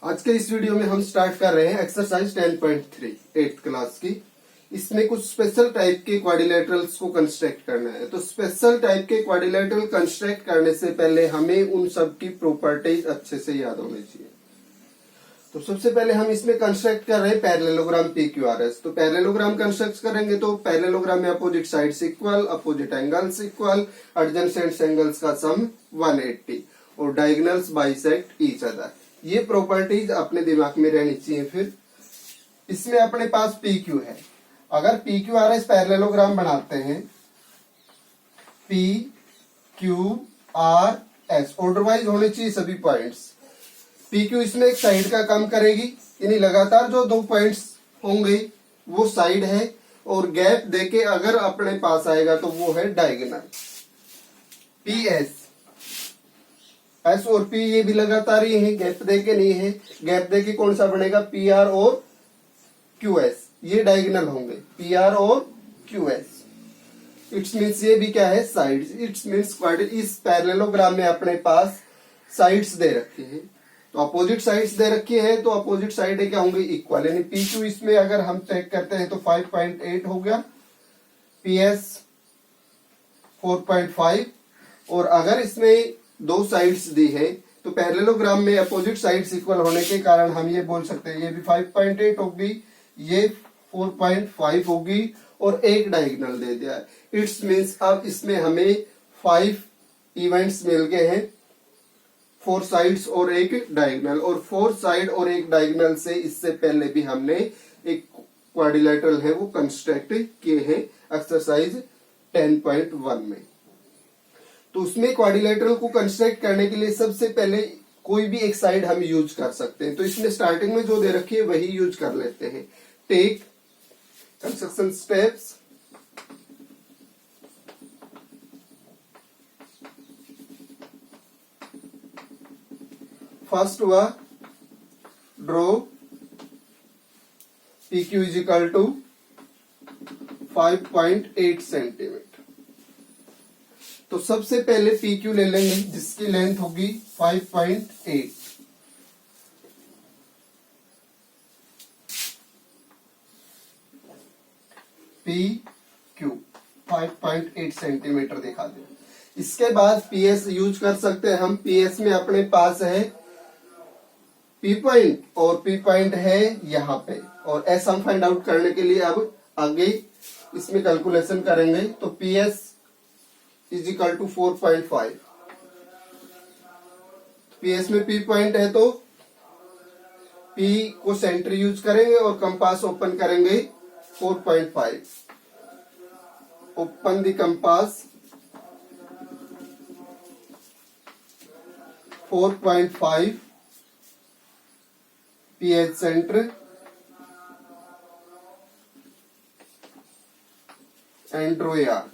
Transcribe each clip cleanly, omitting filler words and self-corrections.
आज के इस वीडियो में हम स्टार्ट कर रहे हैं एक्सरसाइज 10.3 8th क्लास की। इसमें कुछ स्पेशल टाइप के क्वाड्रिलेटरल्स को कंस्ट्रक्ट करना है। तो स्पेशल टाइप के क्वाड्रिलेटरल कंस्ट्रक्ट करने से पहले हमें उन सब की प्रॉपर्टीज अच्छे से याद होनी चाहिए। तो सबसे पहले हम इसमें कंस्ट्रक्ट कर रहे हैं पैरेललोग्राम PQRS। तो पैरेललोग्राम कंस्ट्रक्ट करेंगे तो पैरेललोग्राम में opposite sides equal, opposite angles equal, adjacent angles का सम 180 और डायगोनल्स बाइसेक्ट ईच अदर। ये प्रॉपर्टीज अपने दिमाग में रहनी चाहिए। फिर इसमें अपने पास PQ है। अगर PQRS पैरेललोग्राम बनाते हैं PQRS ऑर्डर वाइज होने चाहिए सभी पॉइंट्स। PQ इसमें एक साइड का काम करेगी, यानी लगातार जो दो पॉइंट्स होंगे वो साइड है, और गैप देके अगर अपने पास आएगा तो वो है डायगोनल। PS S और P ये भी लगातार ही है, गैप देके नहीं है। गैप देके कौन सा बनेगा? PR और QS, ये डायगोनल होंगे PR और QS। इट्स मीन्स ये भी क्या है? साइड्स। इट्स मीन्स इस पैरेललोग्राम में अपने पास साइड्स दे रखी है, तो अपोजिट साइड्स दे रखी है, तो अपोजिट साइड क्या होंगे? इक्वल। यानी PQ इसमें अगर हम चेक करते हैं तो 5.8 हो गया, PS 4.5, और अगर इसमें दो साइड्स दी है तो पैरेललोग्राम में अपोजिट साइड्स इक्वल होने के कारण हम ये बोल सकते हैं ये भी 5.8 होगी, ये 4.5 होगी, और एक डायगोनल दे दिया है। इट्स मीन्स अब इसमें हमें 5 इवेंट्स मिल गए हैं, 4 साइड्स और एक डायगोनल। और 4 साइड और एक डायगोनल से इससे पहले भी हमने एक क्वाड्रिलेटरल है वो कंस्ट्रक्ट किए हैं एक्सरसाइज 10.1 में। तो उसमें क्वाड्रिलेटरल को कंस्ट्रक्ट करने के लिए सबसे पहले कोई भी एक साइड हम यूज कर सकते हैं। तो इसमें स्टार्टिंग में जो दे रखी है वही यूज कर लेते हैं। Take construction steps. फर्स्ट हुआ draw PQ is equal to 5.8 centimetre. तो सबसे पहले PQ ले लेंगे जिसकी लेंथ होगी 5.8। PQ 5.8 सेंटीमीटर दिखा दे। इसके बाद PS यूज कर सकते हैं हम। PS में अपने पास है P पॉइंट, और P पॉइंट है यहाँ पे, और S हम फाइंड आउट करने के लिए अब आगे इसमें कैलकुलेशन करेंगे। तो PS is equal to 4.5। PS में P पॉइंट है तो P को सेंटर यूज करेंगे और कंपास ओपन करेंगे 4.5। Open the compass 4.5 PH centre and draw a arc.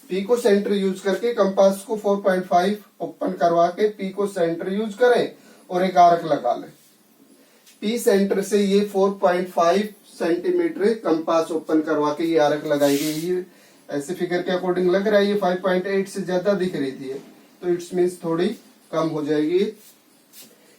P को सेंटर यूज करके कंपास को 4.5 ओपन करवा के P को सेंटर यूज करें और एक आर्क लगा लें। P सेंटर से ये 4.5 सेंटीमीटर कंपास ओपन करवा के ये आर्क लगाई गई है। ऐसे फिगर के अकॉर्डिंग लग रहा है ये 5.8 से ज्यादा दिख रही थी, तो इट्स मीन्स थोड़ी कम हो जाएगी।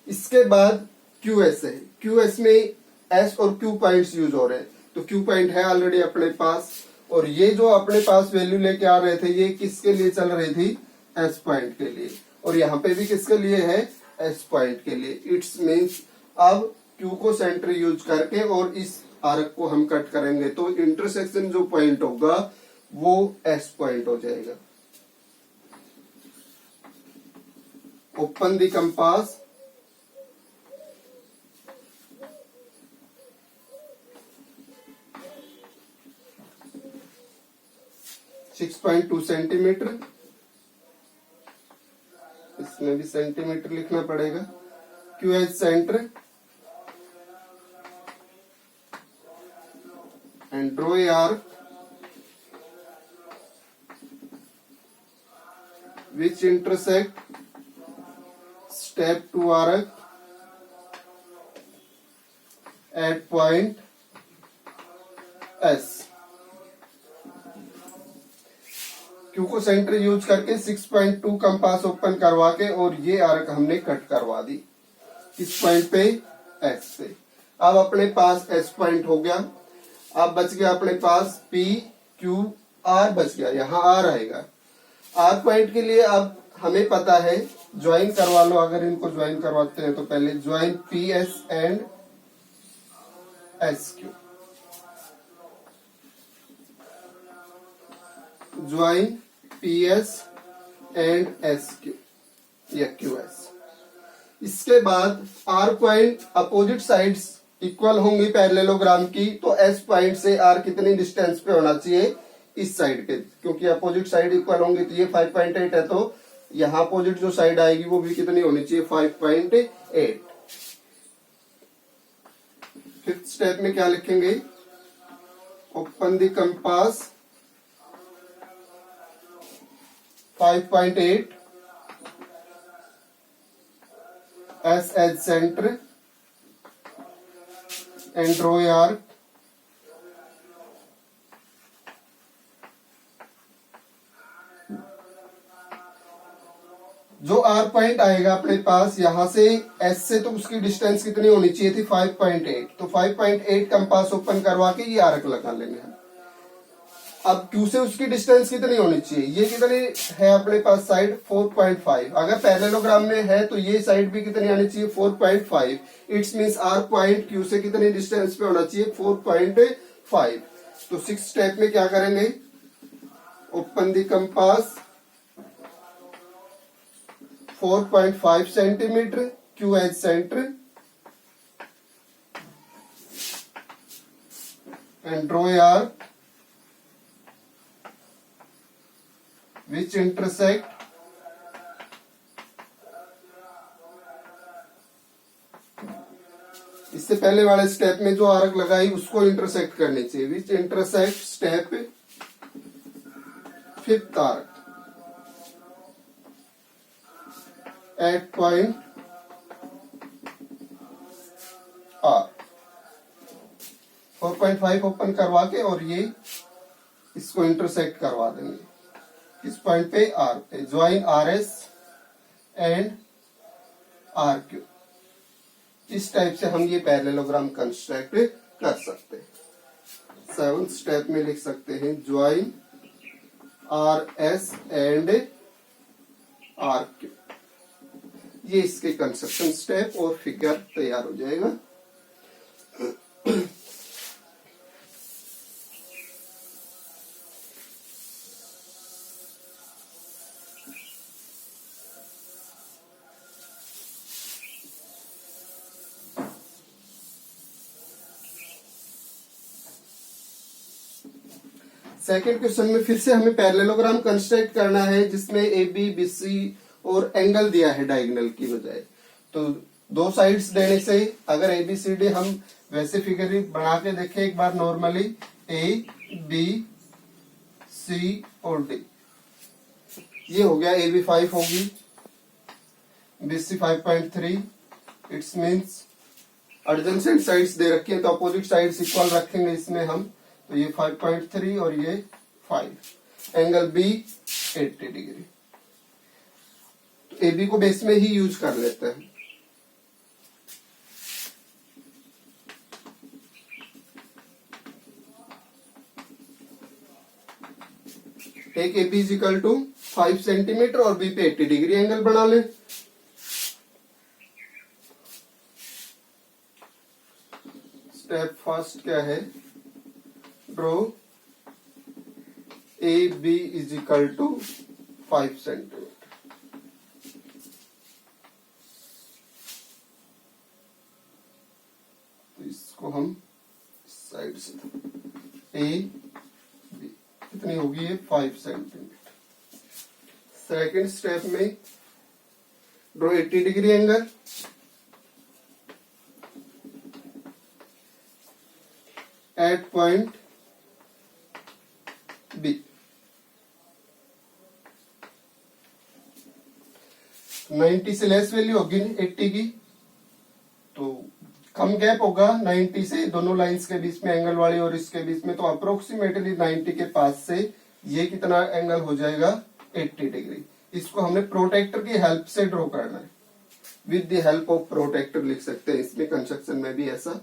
इसके बाद QS है। QS में S और Q पॉइंट्स यूज हो रहे हैं, तो Q पॉइंट है ऑलरेडी अपने पास, और ये जो अपने पास वैल्यू लेके आ रहे थे ये किसके लिए चल रही थी? S पॉइंट के लिए, और यहाँ पे भी किसके लिए है? S पॉइंट के लिए। इट्स मीन्स अब Q को सेंटर यूज करके और इस आर्क को हम कट करेंगे तो इंटरसेक्शन जो पॉइंट होगा वो S पॉइंट हो जाएगा। Open the compass 6.2 centimetre. इसमें भी सेंटीमीटर लिखना पड़ेगा। QH centre and draw a arc which intersect step to arc at point S। Q को सेंटर यूज करके 6.2 कंपास ओपन करवा के और ये आर्क हमने कट करवा दी किस पॉइंट पे, एस पे। अब अपने पास एस पॉइंट हो गया। अब बच गया अपने पास पी क्यू आर बच गया, यहाँ आर आएगा। आर पॉइंट के लिए अब हमें पता है, ज्वाइन करवा लो। अगर इनको ज्वाइन करवाते हैं तो पहले join P S and S Q, join P S and S Q या क्यू एस। इसके बाद R point opposite sides equal होंगी पैरेललोग्राम की, तो एस पॉइंट से आर कितनी डिस्टेंस पे होना चाहिए, इस साइड पे, क्योंकि अपोजिट साइड इक्वल होंगी। तो ये 5.8 है, तो यहाँ अपोजिट जो साइड आएगी वो भी कितनी होनी चाहिए, 5.8। फिफ्थ स्टेप में क्या लिखेंगे, open the compass 5.8 as center and draw a arc जो आर पॉइंट आएगा अपने पास यहां से एस से, तो उसकी डिस्टेंस कितनी होनी चाहिए थी, 5.8। तो 5.8 कंपास ओपन करवा के ये आर्क लगा लेंगे हम। अब क्यू से उसकी डिस्टेंस कितनी होनी चाहिए, ये कितनी है अपने पास साइड, 4.5। अगर पैरेललोग्राम में है तो ये साइड भी कितनी आनी चाहिए, 4.5। It's means R point Q से कितनी डिस्टेंस पे होना चाहिए, 4.5। तो 6 स्टेप में क्या करेंगे, open the compass 4.5 centimetre Q as centre and draw a arc which intersect इससे पहले वाले स्टेप में जो आर्क लगाई उसको इंटरसेक्ट करनी चाहिए, which intersect step fifth arc at point R. 4.5 open करवा के और ये इसको इंटरसेक्ट करवा देंगे किस पॉइंट पे, आर पे। Join R S and R Q. इस टाइप से हम ये पैरेललोग्राम कंस्ट्रक्ट कर सकते हैं। 7th स्टेप में लिख सकते हैं join R S and R Q. ये इसके कंस्ट्रक्शन स्टेप और फिगर तैयार हो जाएगा। सेकेंड क्वेश्चन में फिर से हमें पैरेललोग्राम कंस्ट्रक्ट करना है जिसमें ए बी बी सी और एंगल दिया है डायगोनल की बजाय। तो दो साइड्स देने से अगर ए बी सी डी हम वैसे फिगर बना के देखें एक बार नॉर्मली, ए बी सी और डी, ये हो गया। ए बी 5 होगी, B C 5.3। It's means adjacent sides दे रखी है तो अपोजिट साइड्स इक्वल रखेंगे इसमें हम। तो ये 5.3 और ये 5। Angle B 80 degree. तो ए बी को बेस में ही यूज कर लेते हैं। एक A B is equal to 5 centimetre और बी पे 80 डिग्री एंगल बना ले। स्टेप फर्स्ट क्या है, draw A B is equal to 5 centimetre. तो इसको हम साइड से ए बी कितनी होगी, ये 5 सेंटीमीटर। सेकेंड स्टेप में draw 80 degree angle at point B. 90 से लेस वैल्यू होगी 80 की, तो कम गैप होगा 90 से दोनों लाइंस के बीच में, एंगल वाली और इसके बीच में। तो अप्रोक्सीमेटली 90 के पास से ये कितना एंगल हो जाएगा 80 डिग्री। इसको हमने प्रोटेक्टर की हेल्प से ड्रॉ करना है, with the help of protractor लिख सकते हैं इसमें, कंस्ट्रक्शन में भी ऐसा।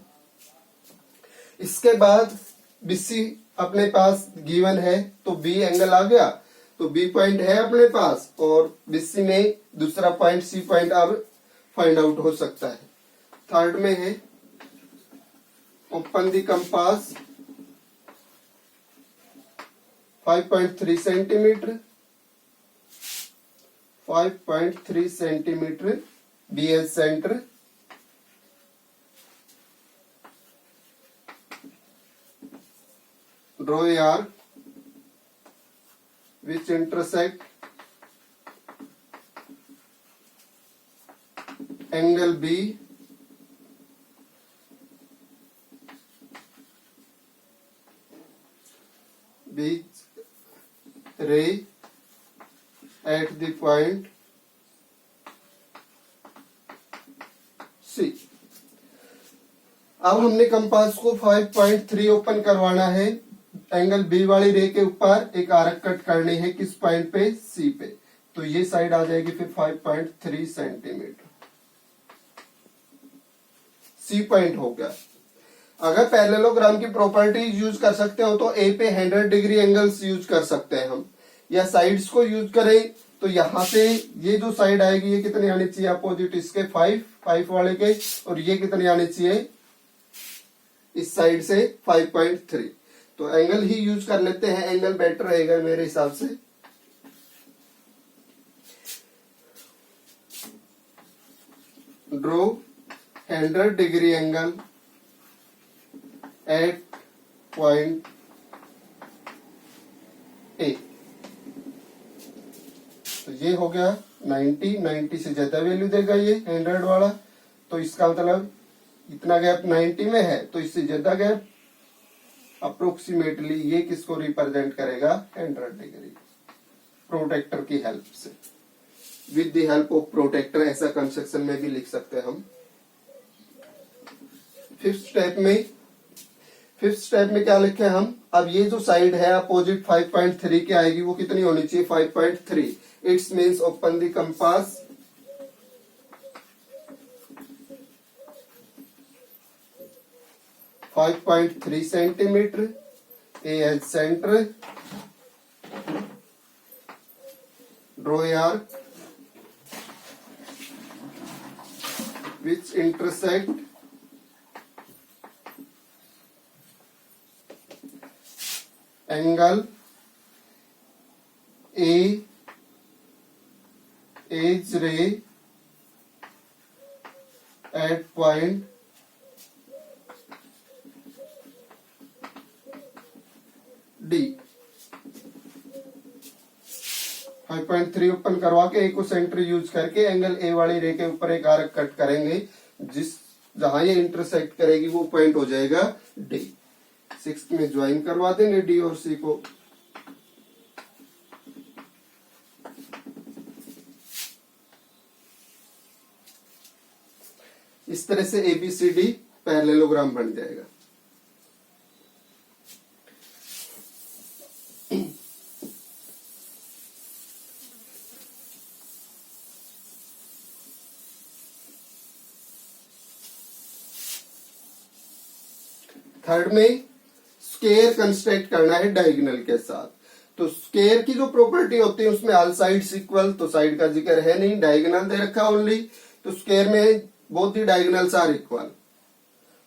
इसके बाद बीसी अपने पास गिवन है, तो बी एंगल आ गया, तो बी पॉइंट है अपने पास, और बीसी में दूसरा पॉइंट सी पॉइंट अब फाइंड आउट हो सकता है। थर्ड में है open the compass 5.3 centimetre, 5.3 centimetre B as centre, draw a arc which intersect angle B with ray at the point C। अब हमने कंपास को 5.3 ओपन करवाना है, एंगल बी वाली रे के ऊपर एक आर्क कट करनी है, किस पॉइंट पे, सी पे। तो ये साइड आ जाएगी फिर 5.3 सेंटीमीटर, सी पॉइंट हो गया। अगर पैरेललोग्राम की प्रॉपर्टी यूज कर सकते हो तो ए पे 100 डिग्री एंगल्स यूज कर सकते हैं हम, या साइड्स को यूज करें तो यहाँ से ये जो साइड आएगी ये कितनी आनी चाहिए अपोजिट इसके 5 वाले के, और ये कितनी आनी चाहिए इस साइड से 5.3। तो एंगल ही यूज कर लेते हैं, एंगल बेटर रहेगा मेरे हिसाब से। Draw 100 degree angle at point A. तो ये हो गया 90 से ज्यादा वैल्यू देगा ये 100 वाला, तो इसका मतलब इतना गैप 90 में है, तो इससे ज्यादा गैप अप्रोक्सीमेटली ये किसको रिप्रेजेंट करेगा 100 डिग्री, प्रोटेक्टर की हेल्प से, with the help of protractor. ऐसा कंस्ट्रक्शन में भी लिख सकते हैं हम। फिफ्थ स्टेप में क्या लिखे हम, अब ये जो साइड है अपोजिट 5.3 की आएगी, वो कितनी होनी चाहिए 5.3। It's means open the compass 5.3 centimetre A as centre, draw a arc which intersect angle A edge ray at point D। 5.3 open करवा के ए को सेंटर यूज करके एंगल ए वाली रे के ऊपर एक आर्क कट करेंगे, जहां ये इंटरसेक्ट करेगी वो पॉइंट हो जाएगा डी। 6 में ज्वाइन करवा देंगे डी और सी को। इस तरह से एबीसीडी पैरेललोग्राम बन जाएगा। थर्ड में स्क्वायर कंस्ट्रक्ट करना है डायगोनल के साथ। तो स्क्वायर की जो प्रॉपर्टी होती है उसमें ऑल साइड्स इक्वल, तो साइड का जिक्र है नहीं, डायगोनल दे रखा ओनली। तो स्क्वायर में both the diagonals are equal,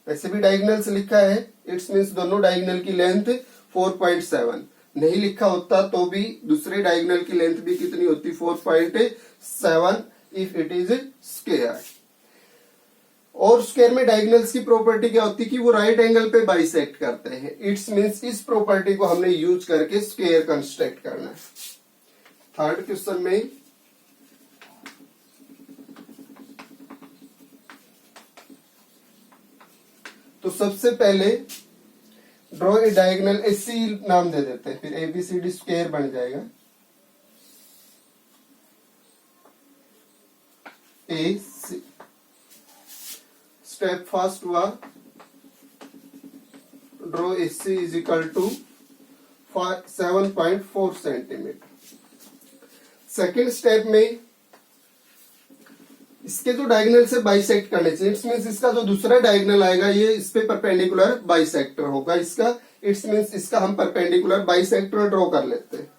वैसे भी डायगोनल्स लिखा है, इट्स मींस दोनों डायगोनल की लेंथ 4.7। नहीं लिखा होता तो भी दूसरे डायगोनल की लेंथ भी कितनी होती 4.7 इफ इट इज स्क्वायर। और स्क्वायर में डायगोनल्स की प्रॉपर्टी क्या होती है कि वो राइट एंगल पे बाइसेक्ट करते हैं। इट्स मींस इस प्रॉपर्टी को हमने यूज करके स्क्वायर कंस्ट्रक्ट करना है। थर्ड क्वेश्चन में तो सबसे पहले ड्रॉ ए डायगोनल, एसी नाम दे देते हैं, फिर एबीसीडी स्क्वायर बन जाएगा। ए सी स्टेप फर्स्ट हुआ draw AC is equal to 7.4 centimetre. Second step में इसके जो डायगोनल से बाइसेक्ट करने चाहिए, इट्स मीन्स इसका जो दूसरा डायगोनल आएगा ये इस पे परपेंडिकुलर बाइसेक्टर होगा इसका, इट्स मीन्स इसका हम परपेंडिकुलर बाइसेक्टर ड्रॉ कर लेते हैं।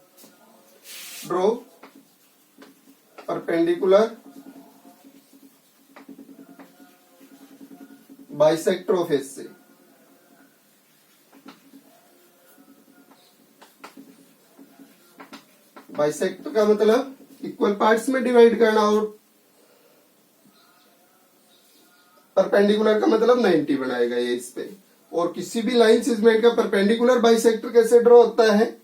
Draw perpendicular bisector of AC. Bisector का मतलब इक्वल पार्ट्स में डिवाइड करना, और परपेंडिकुलर का मतलब 90 बनाएगा ये इस पे। और किसी भी लाइन सेगमेंट का परपेंडिकुलर बाइसेक्टर कैसे ड्रॉ होता है,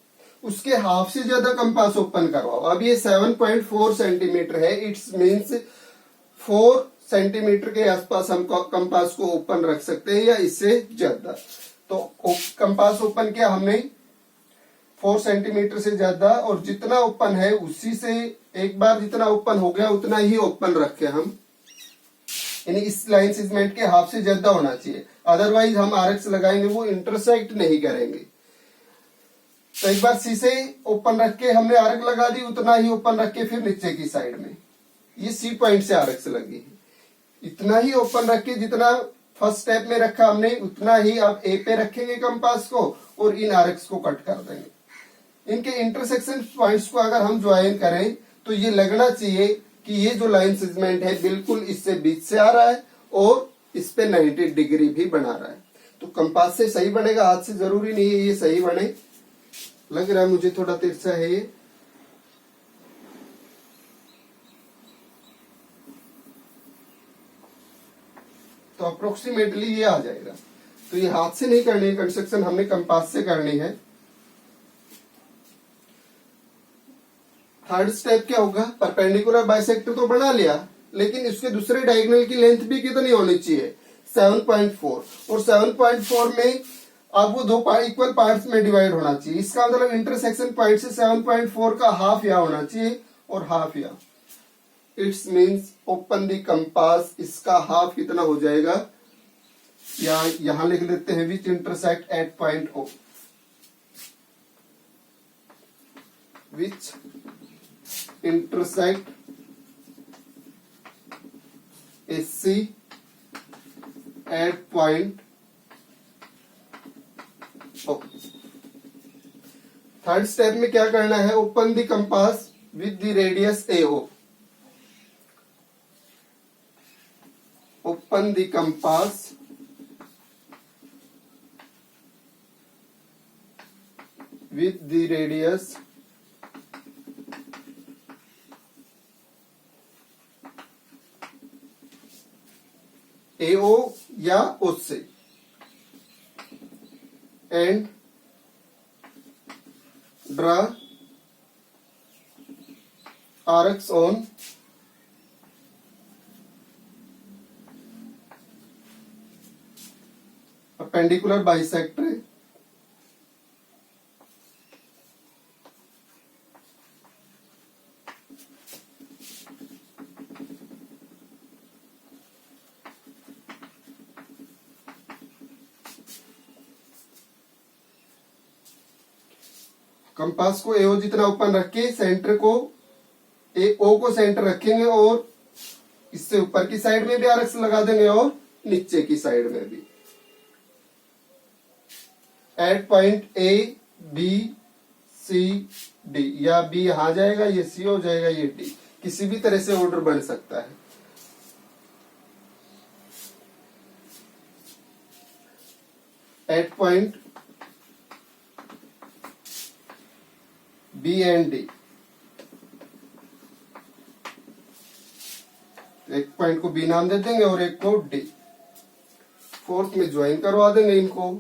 उसके हाफ से ज्यादा कंपास ओपन करवाओ। अब ये 7.4 सेंटीमीटर है, इट्स मीन्स 4 सेंटीमीटर के आसपास हम कंपास को ओपन रख सकते हैं या इससे ज्यादा। तो कंपास ओपन किया हमने 4 सेंटीमीटर से ज्यादा, और जितना ओपन है उसी से एक बार जितना ओपन हो गया उतना ही ओपन रखे हम, यानी इस लाइन सेगमेंट के हाफ से ज्यादा होना चाहिए, अदरवाइज हम आरएक्स लगाएंगे वो इंटरसेक्ट नहीं करेंगे। तो एक बार सी से ओपन रख के हमने आरक लगा दी, उतना ही ओपन रख के फिर नीचे की साइड में ये सी पॉइंट से आरक्स लगी है, इतना ही ओपन रख के जितना फर्स्ट स्टेप में रखा हमने उतना ही अब ए पे रखेंगे कंपास को और इन आरक्स को कट कर देंगे। इनके इंटरसेक्शन पॉइंट्स को अगर हम ज्वाइन करें तो ये लगना चाहिए कि ये जो लाइन सेगमेंट है बिल्कुल इससे बीच से आ रहा है और इस पे 90 डिग्री भी बना रहा है। तो कंपास से सही बनेगा, हाथ से जरूरी नहीं है ये सही बने। लग रहा है मुझे थोड़ा तिरछा है ये, तो अप्रोक्सीमेटली ये आ जाएगा। तो ये हाथ से नहीं करनी है कंस्ट्रक्शन, हमने कंपास से करनी है। थर्ड स्टेप क्या होगा, परपेंडिकुलर बाइसेक्टर तो बना लिया, लेकिन इसके दूसरे डायगोनल की लेंथ भी कितनी होनी चाहिए, 7.4, और 7.4 में अब वो दो इक्वल पार्ट्स में डिवाइड होना चाहिए। इसका मतलब इंटरसेक्शन पॉइंट से 7.4 का हाफ या होना चाहिए और हाफ या, it's means open the compass, इसका हाफ कितना हो जाएगा, या यहां लिख लेते हैं which intersect at point O, which intersect AC at point O. Third step में क्या करना है, open the compass with the radius AO, open the compass with the radius AO या उससे, and draw arcs on perpendicular bisector compass को एओ जितना open रख के सेंटर को ओ को सेंटर रखेंगे और इससे ऊपर की साइड में भी आरक्स लगा देंगे और नीचे की साइड में भी। At point A B C D, या बी यहां जाएगा ये सी हो जाएगा ये डी, किसी भी तरह से ऑर्डर बन सकता है। At point B and D, एक पॉइंट को बी नाम दे देंगे और एक को डी, फोर्थ में ज्वाइन करवा देंगे इनको,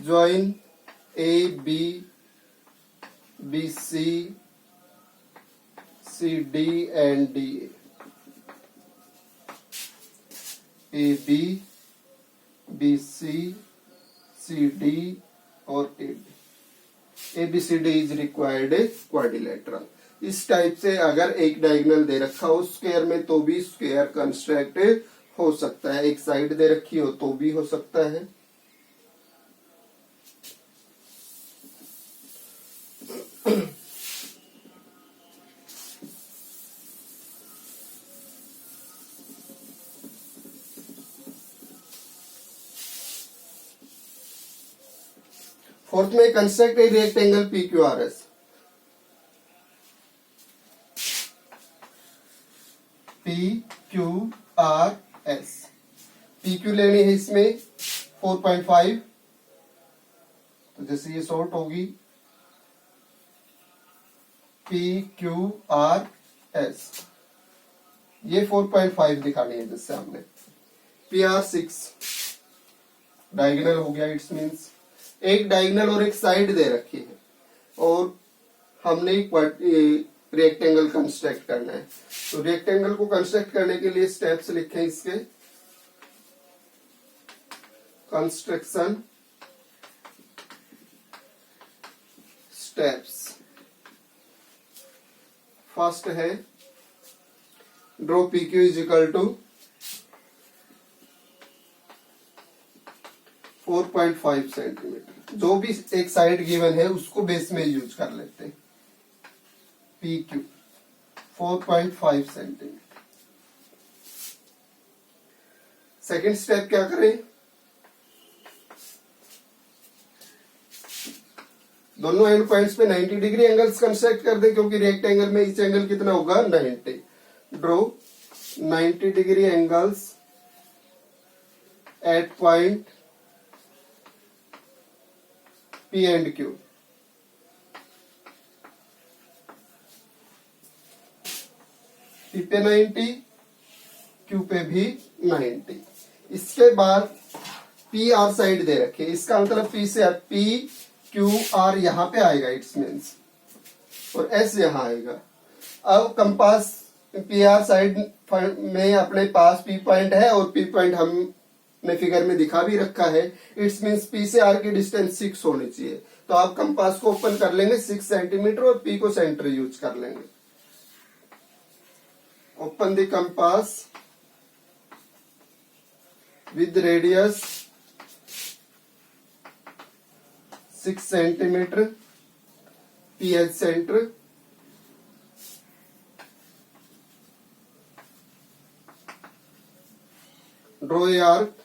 join A B B C C D and D, A B B C C D और A D, ABCD is required quadrilateral. इस टाइप से अगर एक डायगोनल दे रखा हो स्क्वायर में तो भी स्क्वायर कंस्ट्रक्ट हो सकता है, एक साइड दे रखी हो तो भी हो सकता है। फोर्थ में construct a rectangle P Q R S. P Q R S, P Q लेनी है इसमें 4.5, तो जैसे ये शॉर्ट होगी पी क्यू आर एस, ये 4.5 दिखानी है जिससे हमने। पी आर 6 डायगोनल हो गया, इट्स मीन्स एक डायगोनल और एक साइड दे रखी है और हमने एक रेक्टेंगल कंस्ट्रक्ट करना है। तो रेक्टेंगल को कंस्ट्रक्ट करने के लिए स्टेप्स लिखे इसके। कंस्ट्रक्शन स्टेप्स, फर्स्ट है draw P Q is equal to 4.5 centimetre. जो भी एक साइड गिवन है उसको बेस में यूज कर लेते हैं। P Q 4.5 centimetre. Second step क्या करें, दोनों एंड पॉइंट्स पे 90 डिग्री एंगल्स कंस्ट्रक्ट कर दें, क्योंकि रेक्टेंगल में ईच एंगल कितना होगा 90। Draw 90 degree angles eight point P and Q. P पे 90, क्यू पे भी 90। इसके बाद पी आर साइड दे रखे, इसका मतलब पी से पी क्यू आर यहां पे आएगा, इट्स मीन्स, और एस यहां आएगा। अब कंपास पी आर साइड में अपने पास पी पॉइंट है और पी पॉइंट हमने फिगर में दिखा भी रखा है। इट्स मीन्स पी से आर की डिस्टेंस 6 होनी चाहिए। तो आप कंपास को ओपन कर लेंगे 6 सेंटीमीटर और पी को सेंटर यूज कर लेंगे। Open the compass with radius 6 centimetre, P H centre, draw a arc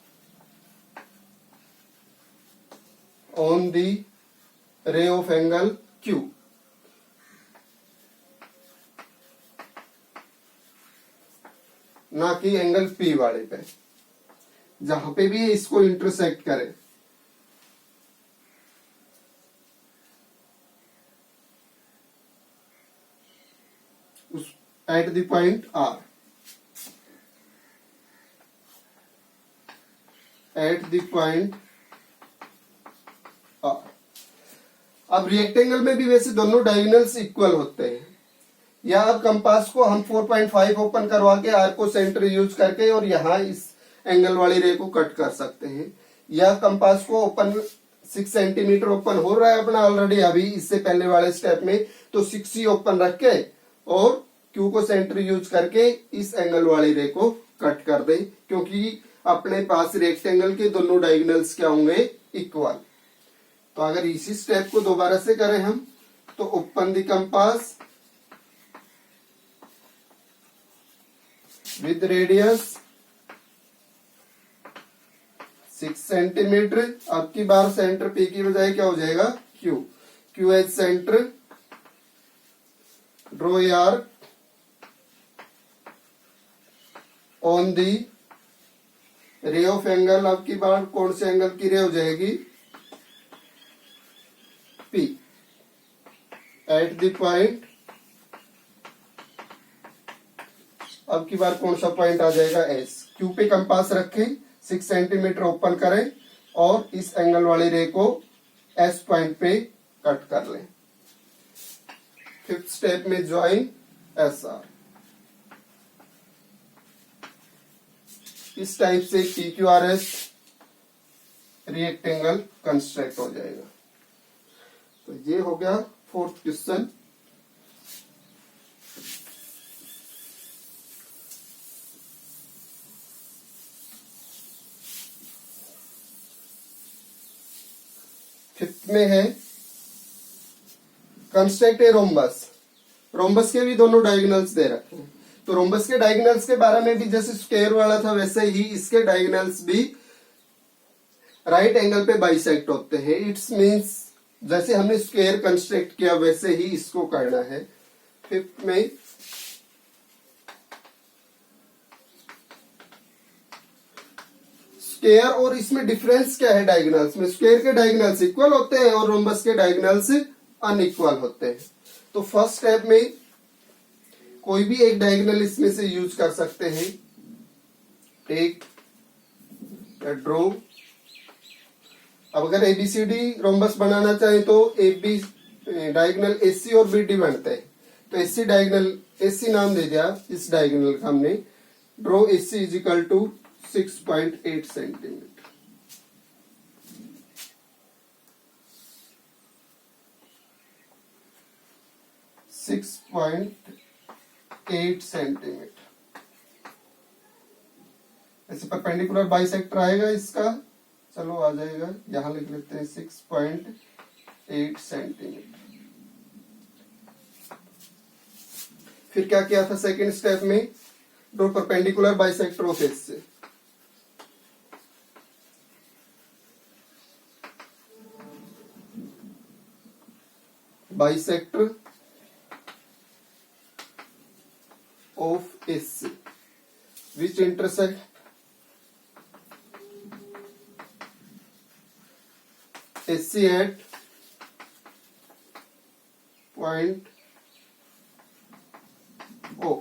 on the ray of angle Q। ना कि एंगल P वाले पे, जहां पे भी इसको इंटरसेक्ट करे। उस at the point R, at the point R। अब रेक्टेंगल में भी वैसे दोनों डायगोनल्स इक्वल होते हैं, या अब कंपास को हम 4.5 ओपन करवा के आर को सेंटर यूज करके और यहाँ इस एंगल वाली रे को कट कर सकते हैं, या कंपास को ओपन 6 सेंटीमीटर ओपन हो रहा है अपना ऑलरेडी अभी इससे पहले वाले स्टेप में, तो 6 ही ओपन रख के और क्यू को सेंटर यूज करके इस एंगल वाली रे को कट कर दें, क्योंकि अपने पास रेक्टेंगल के दोनों डायगोनल्स क्या होंगे इक्वल। तो अगर इसी स्टेप को दोबारा से करें हम, तो open the compass with radius 6 centimetre. अब की बार सेंटर पी की बजाय क्या हो जाएगा Q, Q H centre, draw a arc on the ray of angle. अब की बार कौन से एंगल की रे हो जाएगी P, एट द पॉइंट। अब की बार कौन सा पॉइंट आ जाएगा S। क्यू पे कंपास रखें, 6 सेंटीमीटर ओपन करें और इस एंगल वाली रे को S पॉइंट पे कट कर लें। फिफ्थ स्टेप में ज्वाइन SR। इस टाइप से PQRS रेक्टेंगल कंस्ट्रक्ट हो जाएगा। तो ये हो गया फोर्थ क्वेश्चन। फिफ्थ में है कंस्ट्रक्ट ए रोम्बस। रोम्बस के भी दोनों डायगोनल्स दे रखे हैं, तो रोम्बस के डायगोनल्स के बारे में भी जैसे स्क्वायर वाला था वैसे ही इसके डायगोनल्स भी राइट एंगल पे बाइसेक्ट होते हैं। इट्स मींस जैसे हमने स्क्वायर कंस्ट्रक्ट किया वैसे ही इसको करना है। फिफ्थ में स्क्वायर और इसमें डिफरेंस क्या है डायगोनल्स में, स्क्वायर के डायगोनल्स इक्वल होते हैं और रोम्बस के डायगोनल्स अनइक्वल होते हैं। तो फर्स्ट स्टेप में कोई भी एक डायगोनल इसमें से यूज कर सकते हैं, टेक ड्रॉ। अब अगर एबीसीडी रोम्बस बनाना चाहे तो एबी डायगोनल एसी और बीडी बनते हैं। तो एसी डायगोनल, एसी नाम दे दिया इस डायगोनल का हमने। Draw AC is equal to 6.8 centimetre. ऐसे परपेंडिकुलर बाइसेक्टर आएगा इसका, चलो आ जाएगा, यहां लिख लेते हैं 6.8 सेंटीमीटर। फिर क्या किया था सेकेंड स्टेप में, draw perpendicular bisector of AC. Bisector of AC which intersect AC at point O।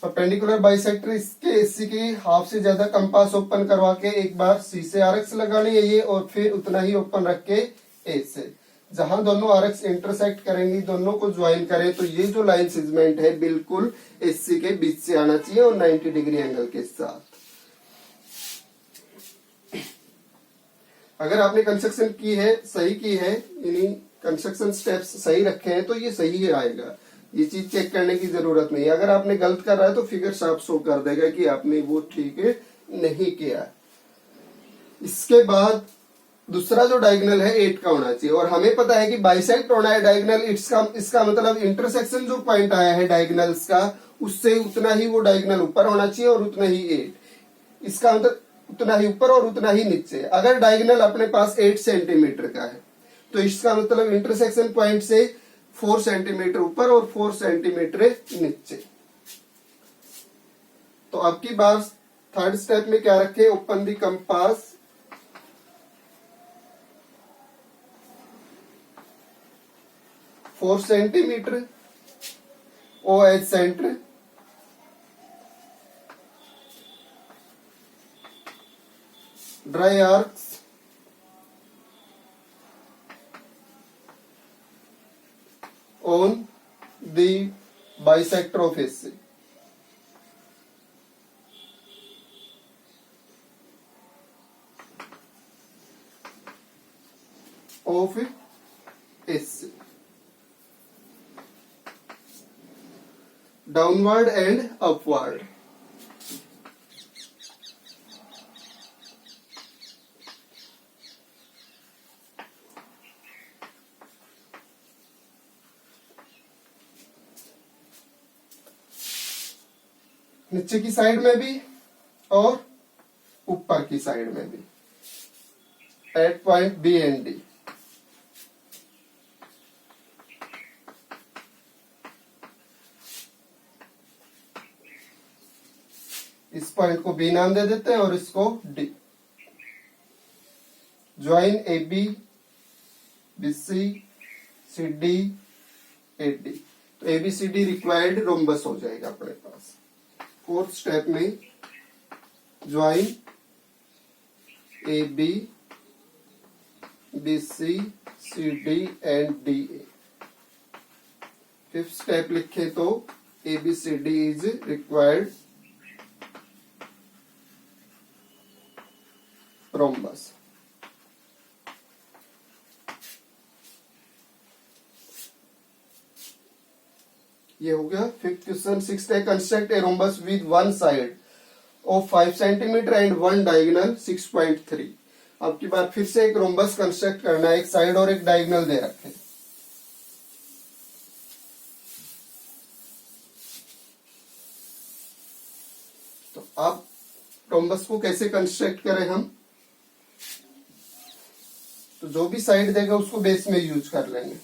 Perpendicular bisector इसके एसी की हाफ से ज्यादा कंपास ओपन करवा के एक बार सी से आरएक्स लगानी है ये, और फिर उतना ही ओपन रख के ए से। जहां दोनों आरएक्स इंटरसेक्ट करेंगी, दोनों को ज्वाइन करें, तो ये जो लाइन सेगमेंट है बिल्कुल एसी के बीच से आना चाहिए और 90 डिग्री एंगल के साथ। अगर आपने कंस्ट्रक्शन की है, सही की है, यानी कंस्ट्रक्शन स्टेप्स सही रखे हैं, तो ये सही आएगा। ये चीज चेक करने की जरूरत नहीं है। अगर आपने गलत कर रहा है तो फिगर साफ शो कर देगा कि आपने वो ठीक है नहीं किया। इसके बाद दूसरा जो डायगोनल है 8 का होना चाहिए, और हमें पता है कि बाइसेक्ट होना है डायगोनल, इसका मतलब इंटरसेक्शन जो पॉइंट आया है डायगोनल्स का, उससे उतना ही वो डायगोनल ऊपर होना चाहिए और उतना ही 8। इसका मतलब उतना ही ऊपर और उतना ही नीचे। अगर डायगोनल अपने पास 8 सेंटीमीटर का है तो इसका मतलब इंटरसेक्शन पॉइंट से 4 सेंटीमीटर ऊपर और 4 सेंटीमीटर नीचे। तो अब की बार थर्ड स्टेप में क्या रखे, open the compass four centimetre O H centre, draw arcs on the bisector of AC। of AC, downward and upward। नीचे की साइड में भी और ऊपर की साइड में भी, at point B and D. इस पॉइंट को बी नाम दे देते हैं और इसको D. Join A B, B C, C D, A D. तो A B C D required rhombus हो जाएगा अपने पास। फोर्थ स्टेप में join A B, B C, C D and D A. Fifth step लिखे तो A B C D is required rhombus. ये हो गया फिफ्थ क्वेश्चन। सिक्स्थ है, construct a rhombus with one side of 5 centimetre and one diagonal 6.3। अब की बार फिर से एक रोम्बस कंस्ट्रक्ट करना है, एक साइड और एक डायगोनल दे रखे। तो अब रोम्बस को कैसे कंस्ट्रक्ट करें हम, तो तो जो भी साइड देगा उसको बेस में यूज कर लेंगे।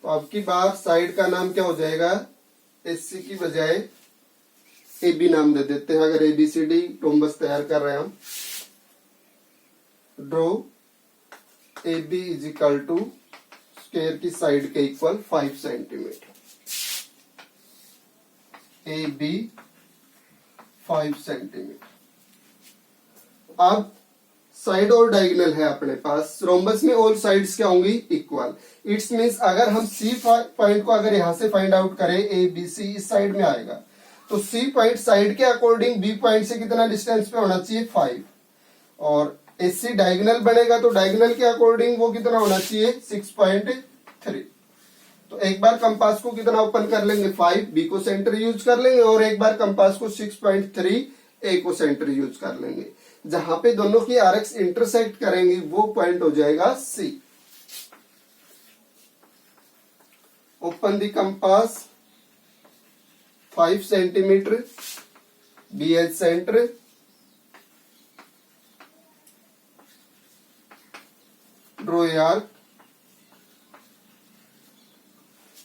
तो अब की बार साइड का नाम क्या हो जाएगा, एससी की बजाय AB नाम दे देते हैं। अगर ABCD रोम्बस तैयार कर रहे हैं हम, draw AB is equal to square की साइड के इक्वल 5 सेंटीमीटर, AB 5 सेंटीमीटर। अब साइड और डायगोनल है अपने पास, रोम्बस में ऑल साइड्स क्या होंगी, इक्वल। इट्स मीन्स अगर हम C पॉइंट को अगर यहां से फाइंड आउट करें, ABC इस साइड में आएगा, तो C पॉइंट साइड के अकॉर्डिंग B पॉइंट से कितना डिस्टेंस पे होना चाहिए, 5। और AC डायगोनल बनेगा तो डायगोनल के अकॉर्डिंग वो कितना होना चाहिए, 6.3। तो एक बार कंपास को कितना ओपन कर लेंगे, 5, B को सेंटर यूज कर लेंगे, और एक बार कंपास को 6.3 A को सेंटर यूज कर लेंगे। जहां पे दोनों की आरएक्स इंटरसेक्ट करेंगी वो पॉइंट हो जाएगा C। Open the compass 5 centimetre, B as centre, draw a arc,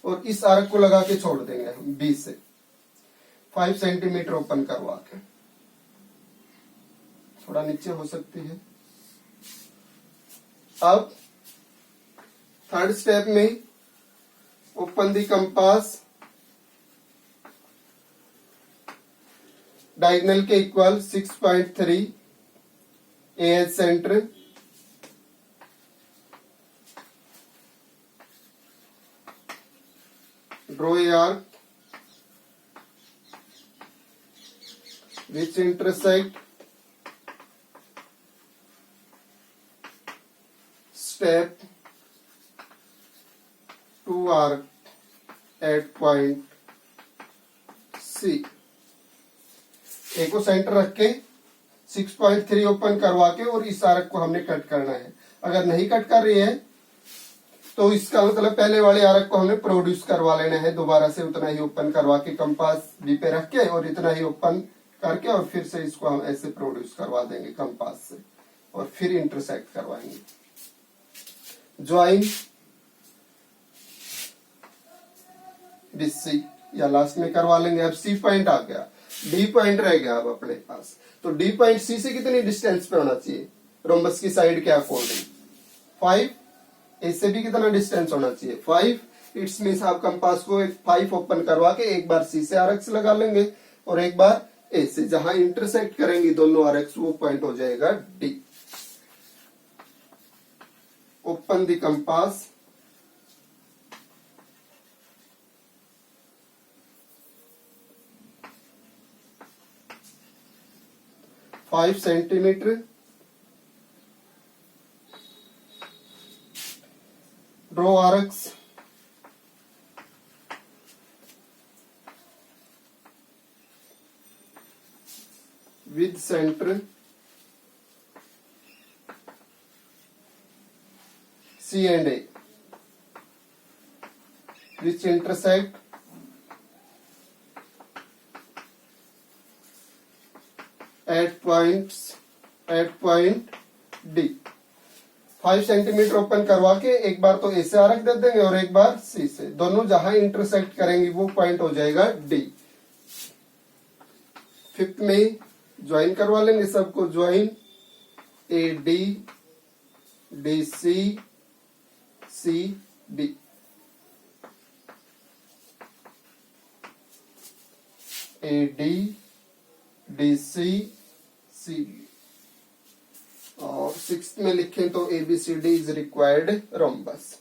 और इस आर्क को लगा के छोड़ देंगे हम B से 5 सेंटीमीटर ओपन करवा के। थोड़ा नीचे हो सकती है। अब थर्ड स्टेप में ओपन द कंपास डायगोनल के इक्वल 6.3, A as centre, draw a arc which intersect step 2 arc at point C। A को सेंटर रख के 6.3 ओपन करवा के और इस आर्क को हमने कट करना है। अगर नहीं कट कर रही है तो इसका मतलब पहले वाले आर्क को हमने प्रोड्यूस करवा लेना है, दोबारा से उतना ही ओपन करवा के कंपास B पे रख के और इतना ही ओपन करके, और फिर से इसको हम ऐसे प्रोड्यूस करवा देंगे कंपास से, और फिर इंटरसेक्ट करवाएंगे। ज्वाइन BC या लास्ट में करवा लेंगे। अब C पॉइंट आ गया, D पॉइंट रह गया अब अपने पास। तो D पॉइंट C से कितनी डिस्टेंस पे होना चाहिए, रोम्बस की साइड के अकॉर्डिंग 5। A से भी कितना डिस्टेंस होना चाहिए, 5। इट्स मीन्स आप कंपास को 5 ओपन करवा के एक बार C से आरएक्स लगा लेंगे और एक बार A से, जहां इंटरसेक्ट करेंगी दोनों आरएक्स वो पॉइंट हो जाएगा D। Open the compass five centimetre, draw arcs with center C and A which intersect at point D। 5 centimetre open करवा के एक बार तो A से आर्क दे देंगे और एक बार C से, दोनों जहां इंटरसेक्ट करेंगी वो पॉइंट हो जाएगा D। फिफ्थ में ज्वाइन करवा लेंगे सबको, join AD DC CD, AD DC CD। और 6th में लिखें तो ABCD इज रिक्वायर्ड रोम्बस।